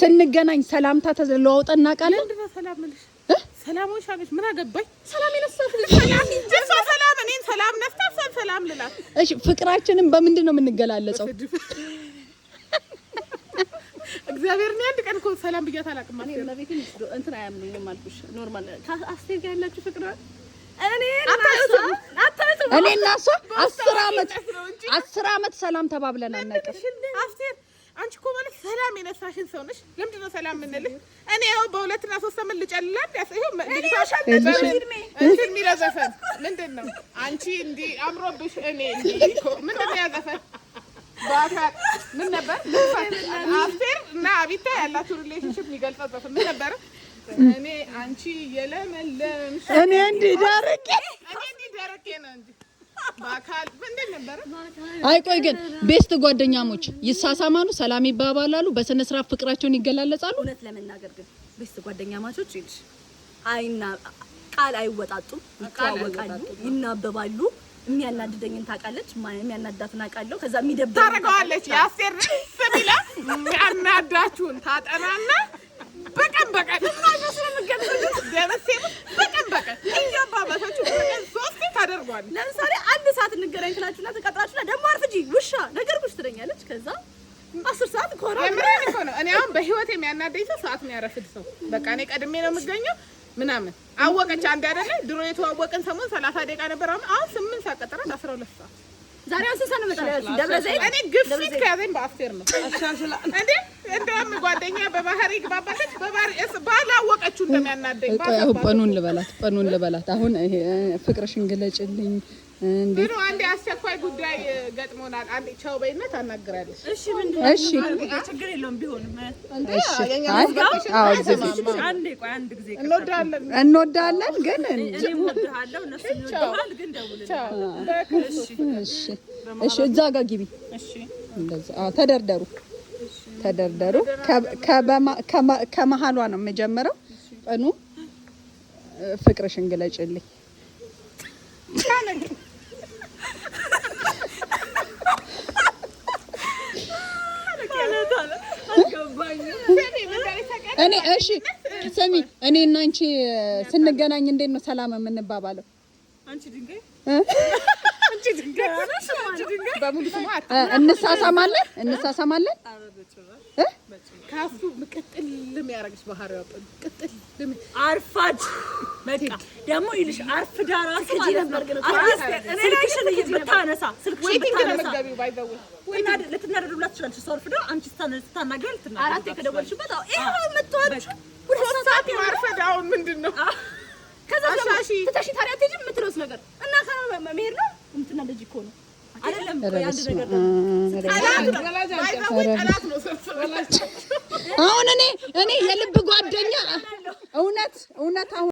ስንገናኝ ሰላምታ ተለዋውጠን እናውቃለን። ምንድነው ሰላም ልሽ ሰላሞሽ አለሽ ምን አገባኝ? ሰላም ይነሳት ሰላም እንጀሳ ሰላም እኔን ሰላም ነፍታስ ሰላም ልላት። እሺ ፍቅራችንን በምንድን ነው የምንገላለጸው? እግዚአብሔር ነው አንድ ቀን እኮ ሰላም ብያት አላውቅም ማለት ነው። ለቤት እንትን አያምኑኝም አልኩሽ። ኖርማል አስቴር ጋር ያላችሁ ፍቅር እኔ እና እሷ 10 አመት ሰላም ተባብለን አናውቅም። አስቴር አንቺ እኮ ማለት ሰላም የነሳሽን ሰው ነሽ። ለምንድን ነው ሰላም የምንልህ? እኔ ያው በ2 እና 3 አመት ልጨልላት ያሰው እንትን የሚረዘፈን ምንድን ነው? አንቺ እንዲህ አምሮብሽ እኔ እንዲህ እኮ ምንድን ነው ያዘፈን? ባታ ምን ነበር? አስቴር እና አቢታ ያላችሁ ሪሌሽንሺፕ የሚገልጸው ዘፈን ምን ነበር? እኔ አንቺ የለመለምሽ እኔ እንዲህ ደረቄ ነው እንጂ ባካል ምንድን ነበር? አይ ቆይ ግን ቤስት ጓደኛሞች ይሳሳማሉ፣ ሰላም ይባባላሉ፣ በስነ ስርዓት ፍቅራቸውን ይገላለጻሉ። እውነት ለመናገር ግን ቤስት ጓደኛማቾች ይልሽ አይና ቃል አይወጣጡም፣ ይተዋወቃሉ፣ ይናበባሉ። የሚያናድደኝን ታውቃለች፣ የሚያናዳትን አውቃለሁ። ከዛ የሚደብር ታረጋዋለች። ያስር ስቢላ የሚያናዳችሁን ታጠናና በቀን ታደርጓለች። ለምሳሌ 1 ሰዓት እንገናኝ ትላችሁና ተቀጥራችሁና ደግሞ አርፍጂ ውሻ ነገርኩሽ ትለኛለች። ከዛ 10 ሰዓት ኮራ ነው። እኔ አሁን በህይወት የሚያናደኝ ሰዓት የሚያረፍድ ሰው በቃ እኔ ቀድሜ ነው የምገኘው ምናምን አወቀች። አንድ አይደለ ድሮ የተዋወቀን ሰሞን 30 ደቂቃ ነበር። አሁን 8 ሰዓት ቀጠራት 12 ሰዓት ዛሬ አንሰሳ ነው መጣለች። ደብረ ዘይት እኔ ግፊት ከያዘኝ በአስቴር ነው አሻሽላ እንዴ እንደውም ጓደኛ በባህሪ ግባባለች። በባህሪ ባላወቀችው እንደሚያናደኝ ጳኑን ልበላት አሁን ይሄ ፍቅርሽን ግለጭልኝ እንዴ ብሎ አንዴ አስቸኳይ ጉዳይ ገጥሞናል። አንዴ ቻው በይነት አናግራለች። እሺ ምንድነው? እሺ ችግር የለውም ቢሆንም እሺ አንድ ጊዜ እንወዳለን ግን እኔም ወድሃለሁ እነሱ ይወድሃል ግን ደውልልኝ። እሺ እዛ ጋር ግቢ። እሺ እንደዛ ተደርደሩ ከመሃሏ ነው የምጀምረው። ጳኑ ፍቅርሽን ግለጭልኝ እኔ እሺ ስሚ እኔ እና አንቺ ስንገናኝ እንዴት ነው ሰላም የምንባባለው? አንቺ ድንጋይ በሙሉ ስማት እንሳሳማለን ካሱ ምቅጥልም ያረግሽ ባህሪው ቅጥልም አርፋጅ በቃ ደግሞ ይልሽ አርፍዳ ራሱ ነበር ግን ስልክሽን እየምታነሳ ወይ ልትናደዱላት ትችላለች። ሰው አርፍዳ አንቺ ስታናገር ልትናደድ አራቴ ከደወልሽበት ይሄው መጥቷች ወደ ሰዓት ማርፈዳው ምንድነው? ከዛ ተታሽ ታዲያ አትሄጂም የምትለውስ ነገር እና መሄድ ነው እንትናደጂ እኮ ነው አይደለም ያንድ ነገር ነው። አሁን እኔ የልብ ጓደኛ እውነት